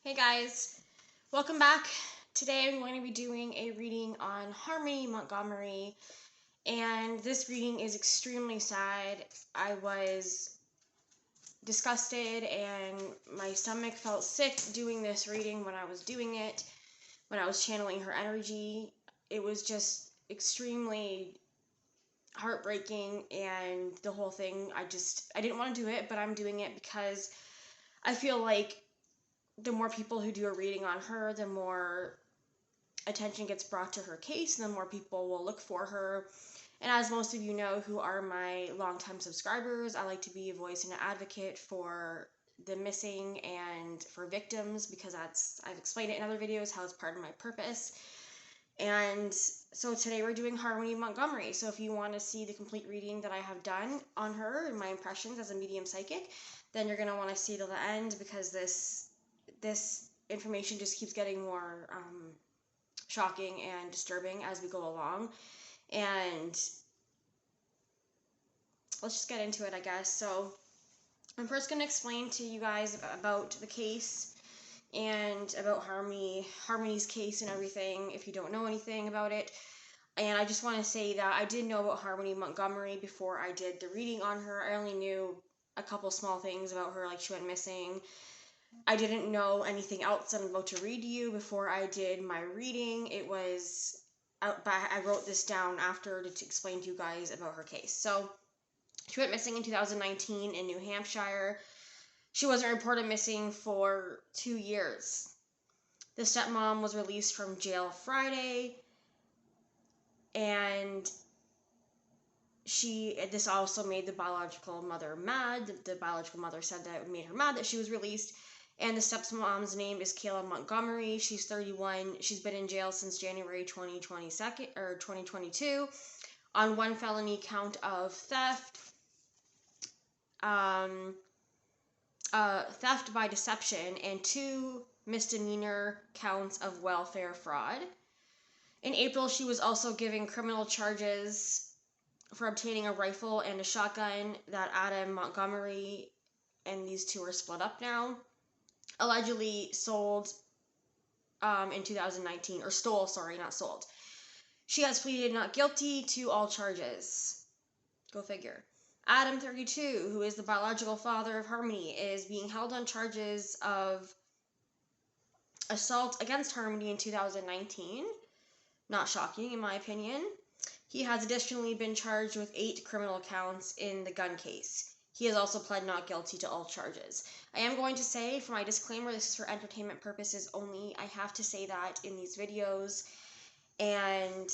Hey guys, welcome back. Today I'm going to be doing a reading on Harmony Montgomery, and this reading is extremely sad. I was disgusted and my stomach felt sick doing this reading when I was doing it, when I was channeling her energy. It was just extremely heartbreaking, and the whole thing, I didn't want to do it, but I'm doing it because I feel like the more people who do a reading on her, the more attention gets brought to her case, and the more people will look for her. And as most of you know who are my longtime subscribers, I like to be a voice and an advocate for the missing and for victims, because I've explained it in other videos how it's part of my purpose. And so today we're doing Harmony Montgomery. So if you want to see the complete reading that I have done on her and my impressions as a medium psychic, then you're going to want to see till the end, because this information just keeps getting more shocking and disturbing as we go along. And let's just get into it, I guess. So I'm first going to explain to you guys about the case and about Harmony's case and everything, if you don't know anything about it. And I just want to say that I did know about Harmony Montgomery before I did the reading on her. I only knew a couple small things about her, like she went missing. I didn't know anything else that I'm about to read to you before I did my reading. I wrote this down after to explain to you guys about her case. So she went missing in 2019 in New Hampshire. She wasn't reported missing for 2 years. The stepmom was released from jail Friday, and this also made the biological mother mad. The biological mother said that it made her mad that she was released. And the stepmom's name is Kayla Montgomery. She's 31. She's been in jail since January 2022 on one felony count of theft, theft by deception, and 2 misdemeanor counts of welfare fraud. In April, she was also given criminal charges for obtaining a rifle and a shotgun that Adam Montgomery, and these two are split up now, allegedly sold in 2019, or stole, sorry, not sold. She has pleaded not guilty to all charges. Go figure. Adam, 32, who is the biological father of Harmony, is being held on charges of assault against Harmony in 2019. Not shocking, in my opinion. He has additionally been charged with 8 criminal counts in the gun case. He has also pled not guilty to all charges. I am going to say, for my disclaimer, this is for entertainment purposes only. I have to say that in these videos. And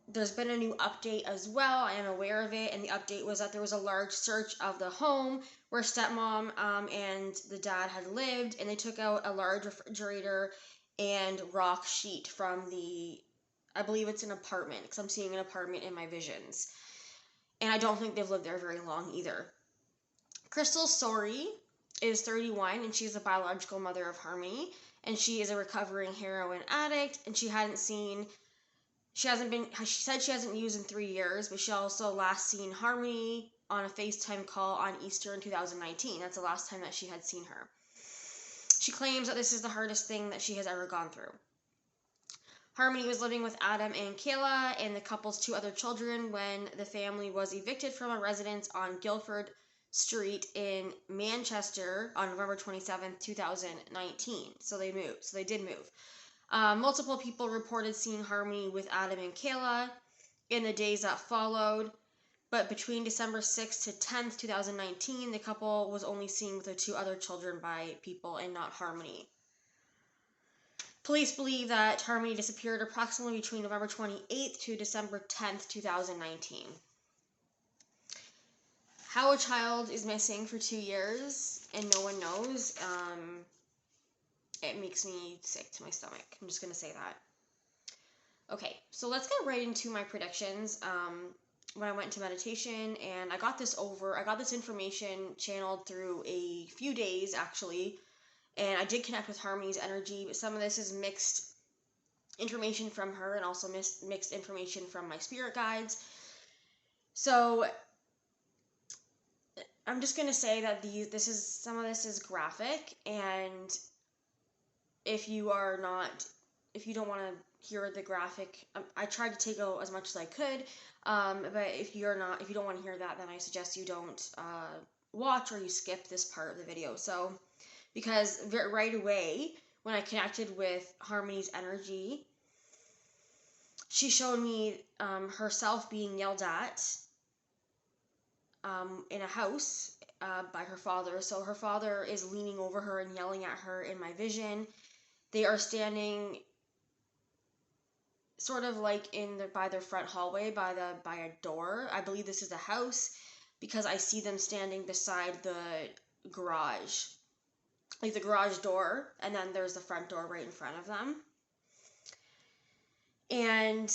there's been a new update as well. I am aware of it. And the update was that there was a large search of the home where stepmom and the dad had lived. And they took out a large refrigerator and rock sheet from I believe it's an apartment, because I'm seeing an apartment in my visions. And I don't think they've lived there very long either. Crystal Sorey is 31, and she's the biological mother of Harmony, and she is a recovering heroin addict, and she said she hasn't used in 3 years, but she also last seen Harmony on a FaceTime call on Easter in 2019. That's the last time that she had seen her. She claims that this is the hardest thing that she has ever gone through. Harmony was living with Adam and Kayla and the couple's 2 other children when the family was evicted from a residence on Guildford Street in Manchester on November 27, 2019. So they moved. So they did move. Multiple people reported seeing Harmony with Adam and Kayla in the days that followed, but between December 6th to 10th, 2019, the couple was only seen with their 2 other children by people and not Harmony. Police believe that Harmony disappeared approximately between November 28th to December 10th, 2019. How a child is missing for 2 years and no one knows, it makes me sick to my stomach. I'm just going to say that. Okay, so let's get right into my predictions. When I went to meditation, and I got this information channeled through a few days, actually. And I did connect with Harmony's energy, but some of this is mixed information from her and also mixed information from my spirit guides. So I'm just going to say that some of this is graphic, and if you don't want to hear the graphic, I tried to take out as much as I could, but if you don't want to hear that, then I suggest you don't watch, or you skip this part of the video. So, because right away, when I connected with Harmony's energy, she showed me herself being yelled at in a house by her father. So her father is leaning over her and yelling at her in my vision. They are standing sort of like by their front hallway, by a door. I believe this is a house, because I see them standing beside the garage, like the garage door, and then there's the front door right in front of them. And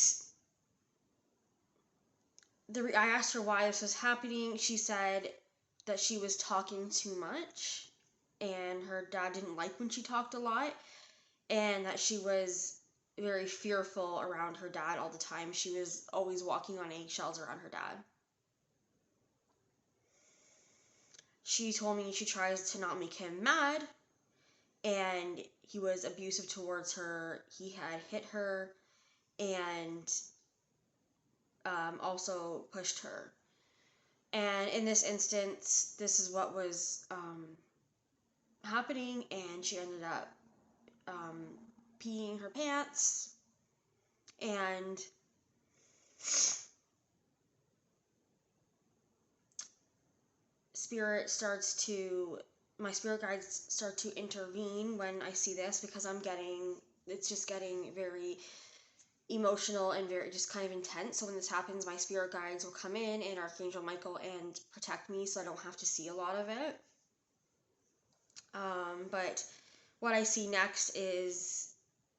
I asked her why this was happening. She said that she was talking too much, and her dad didn't like when she talked a lot, and that she was very fearful around her dad all the time. She was always walking on eggshells around her dad. She told me she tries to not make him mad, and he was abusive towards her. He had hit her and also pushed her. And in this instance, this is what was happening, and she ended up peeing her pants, and my spirit guides start to intervene when I see this, because it's just getting very emotional and very just kind of intense. So when this happens, my spirit guides will come in, and Archangel Michael, and protect me so I don't have to see a lot of it. But what I see next is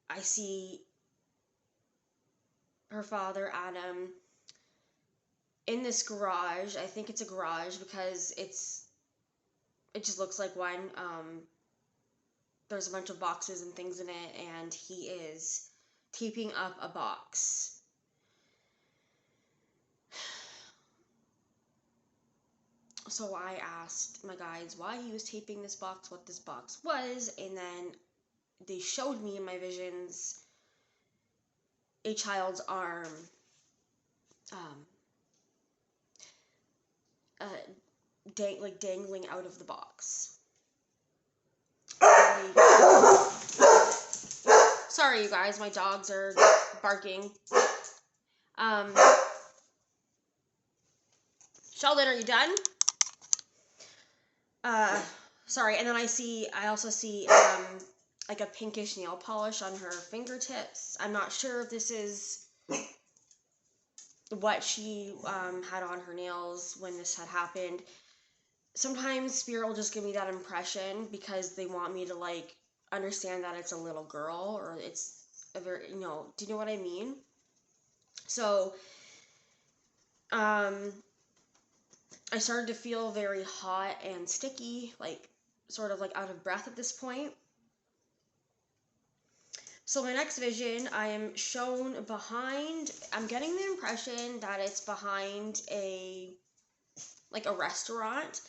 I see her father, Adam, in this garage. I think it's a garage because it just looks like one. There's a bunch of boxes and things in it, and he is taping up a box. So I asked my guides why he was taping this box, what this box was, and then they showed me in my visions a child's arm dangling out of the box. Sorry, you guys, my dogs are barking. Sheldon, are you done? Sorry, and then I also see like a pinkish nail polish on her fingertips. I'm not sure if this is what she had on her nails when this had happened. Sometimes Spirit will just give me that impression because they want me to like understand that it's a little girl, or it's a very, do you know what I mean? So I started to feel very hot and sticky, like sort of like out of breath at this point. So my next vision, I am shown I'm getting the impression that it's behind a restaurant,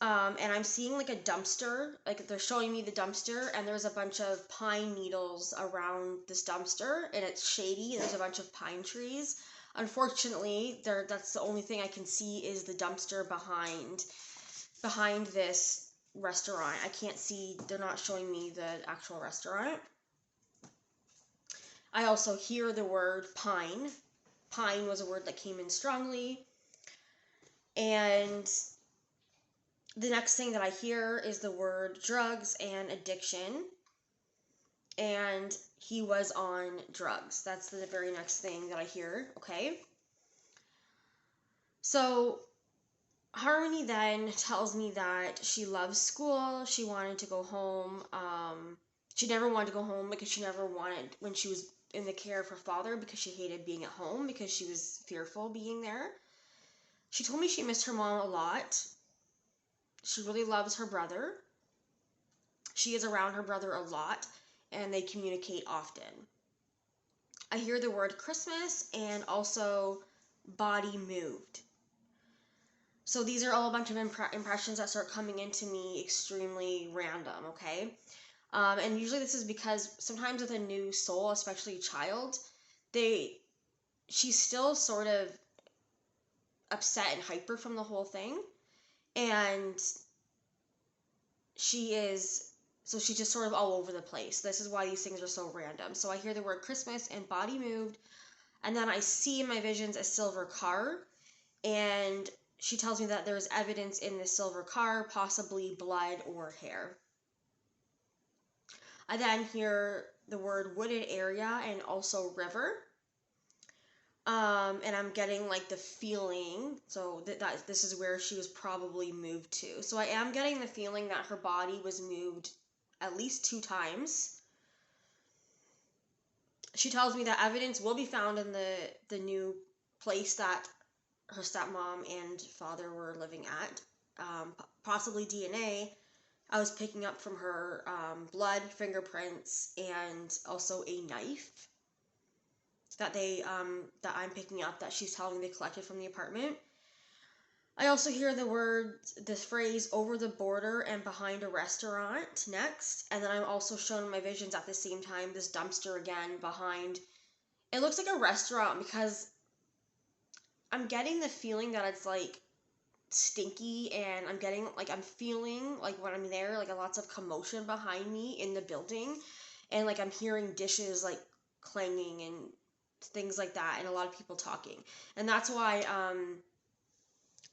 and I'm seeing like a dumpster, like they're showing me the dumpster, and there's a bunch of pine needles around this dumpster, and it's shady, and there's a bunch of pine trees. Unfortunately, that's the only thing I can see is the dumpster behind this restaurant. I can't see, they're not showing me the actual restaurant. I also hear the word pine. Pine was a word that came in strongly. And the next thing that I hear is the word drugs and addiction. And he was on drugs. That's the very next thing that I hear, okay? So Harmony then tells me that she loves school. She wanted to go home. She never wanted to go home because she never wanted, when she was in the care of her father, because she hated being at home, because she was fearful being there. She told me she missed her mom a lot. She really loves her brother. She is around her brother a lot, and they communicate often. I hear the word Christmas and also body moved. So these are all a bunch of impressions that start coming into me extremely random, okay? And usually this is because sometimes with a new soul, especially a child, she's still sort of upset and hyper from the whole thing. And she's just sort of all over the place. This is why these things are so random. So I hear the word Christmas and body moved, and then I see in my visions a silver car, and she tells me that there's evidence in the silver car, possibly blood or hair. I then hear the word wooded area and also river. And I'm getting like the feeling, so that this is where she was probably moved to. So I am getting the feeling that her body was moved at least 2 times. She tells me that evidence will be found in the new place that her stepmom and father were living at. Possibly DNA. I was picking up from her blood, fingerprints, and also a knife that I'm picking up that she's telling me they collected from the apartment. I also hear this phrase, over the border and behind a restaurant next. And then I'm also shown in my visions at the same time this dumpster again behind. It looks like a restaurant because I'm getting the feeling that it's like stinky, and I'm feeling like when I'm there, like lots of commotion behind me in the building. And like I'm hearing dishes like clanging and things like that, and a lot of people talking. And that's why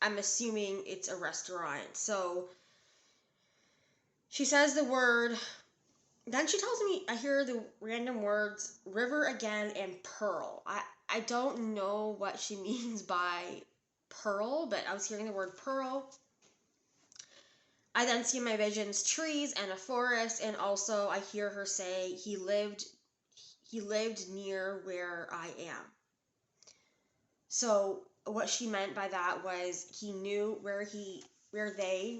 I'm assuming it's a restaurant. So she says the word, then she tells me, I hear the random words, river again and pearl. I don't know what she means by pearl, but I was hearing the word pearl. I then see in my visions trees and a forest, and also I hear her say he lived near where I am. So what she meant by that was he knew where they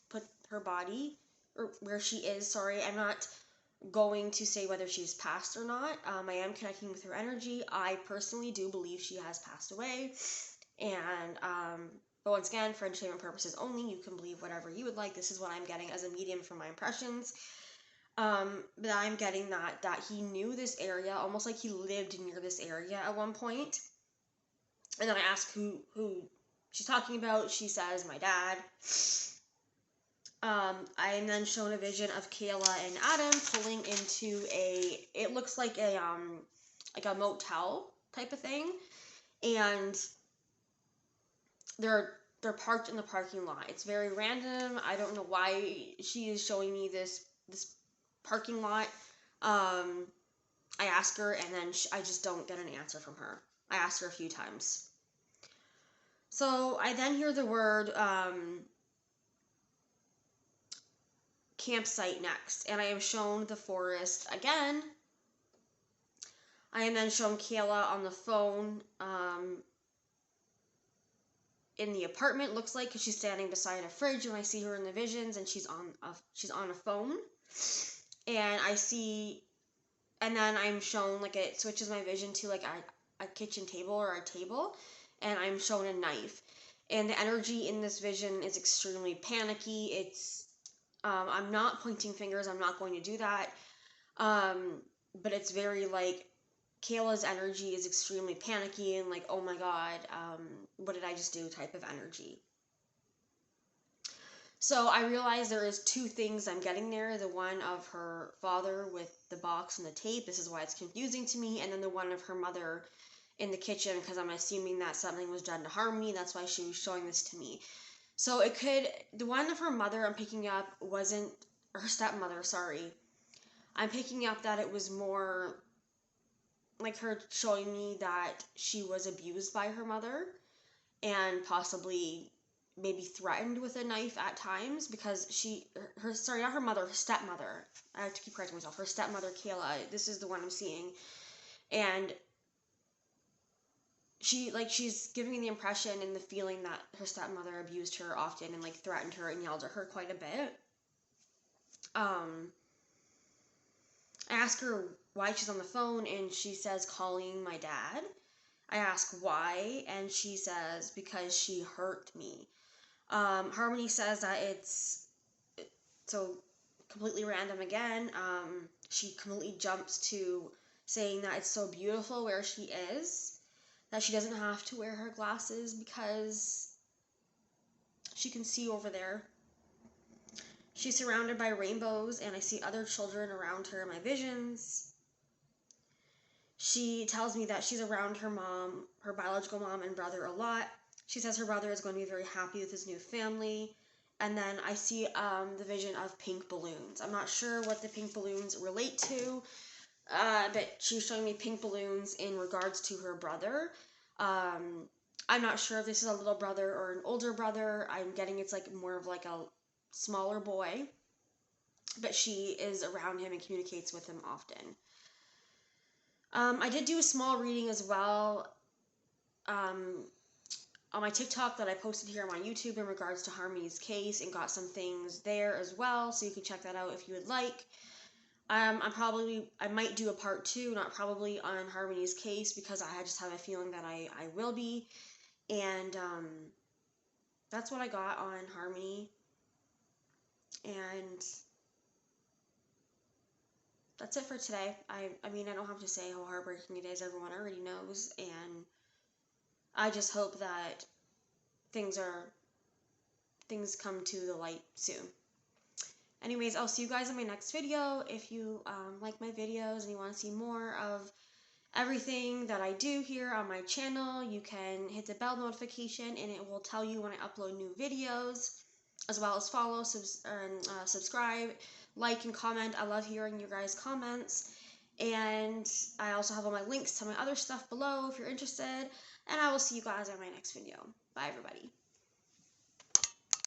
put her body, or where she is. Sorry, I'm not going to say whether she's passed or not. I am connecting with her energy. I personally do believe she has passed away, and but once again, for entertainment purposes only, you can believe whatever you would like. This is what I'm getting as a medium from my impressions. But I'm getting that he knew this area, almost like he lived near this area at one point. And then I ask who she's talking about. She says my dad. I am then shown a vision of Kayla and Adam pulling into it looks like a motel type of thing, and they're parked in the parking lot. It's very random. I don't know why she is showing me this parking lot. I ask her, and then I just don't get an answer from her. I asked her a few times. So I then hear the word campsite next, and I am shown the forest again. I am then shown Kayla on the phone in the apartment, looks like, because she's standing beside a fridge, and I see her in the visions, and she's on a phone. And and then I'm shown, like, it switches my vision to like a kitchen table or a table, and I'm shown a knife. And the energy in this vision is extremely panicky. It's I'm not pointing fingers, I'm not going to do that. But it's very like Kayla's energy is extremely panicky and like, oh my god, what did I just do type of energy. So I realize there is 2 things I'm getting there. The one of her father with the box and the tape. This is why it's confusing to me. And then the one of her mother in the kitchen, because I'm assuming that something was done to Harmony. That's why she was showing this to me. So the one of her mother I'm picking up wasn't, her stepmother, sorry. I'm picking up that it was more like her showing me that she was abused by her mother and possibly maybe threatened with a knife at times, because her stepmother, I have to keep correcting myself, her stepmother Kayla, this is the one I'm seeing, and she's giving me the impression and the feeling that her stepmother abused her often and like threatened her and yelled at her quite a bit. I ask her why she's on the phone, and she says calling my dad. I ask why, and she says because she hurt me. Harmony says that so completely random again. She completely jumps to saying that it's so beautiful where she is, that she doesn't have to wear her glasses because she can see over there. She's surrounded by rainbows, and I see other children around her in my visions. She tells me that she's around her mom, her biological mom and brother a lot. She says her brother is going to be very happy with his new family. And then I see the vision of pink balloons. I'm not sure what the pink balloons relate to, but she's showing me pink balloons in regards to her brother. I'm not sure if this is a little brother or an older brother. I'm getting it's like more of like a smaller boy, but she is around him and communicates with him often. I did do a small reading as well on my TikTok that I posted here on my YouTube in regards to Harmony's case, and got some things there as well, so you can check that out if you would like. I might do a part 2, not probably, on Harmony's case, because I just have a feeling that I will be. And that's what I got on Harmony. And that's it for today. I mean, I don't have to say how heartbreaking it is. Everyone already knows. And I just hope that things come to the light soon. Anyways, I'll see you guys in my next video. If you like my videos and you want to see more of everything that I do here on my channel, you can hit the bell notification and it will tell you when I upload new videos, as well as follow, subscribe, like, and comment. I love hearing your guys' comments. And I also have all my links to my other stuff below if you're interested. And I will see you guys on my next video. Bye, everybody.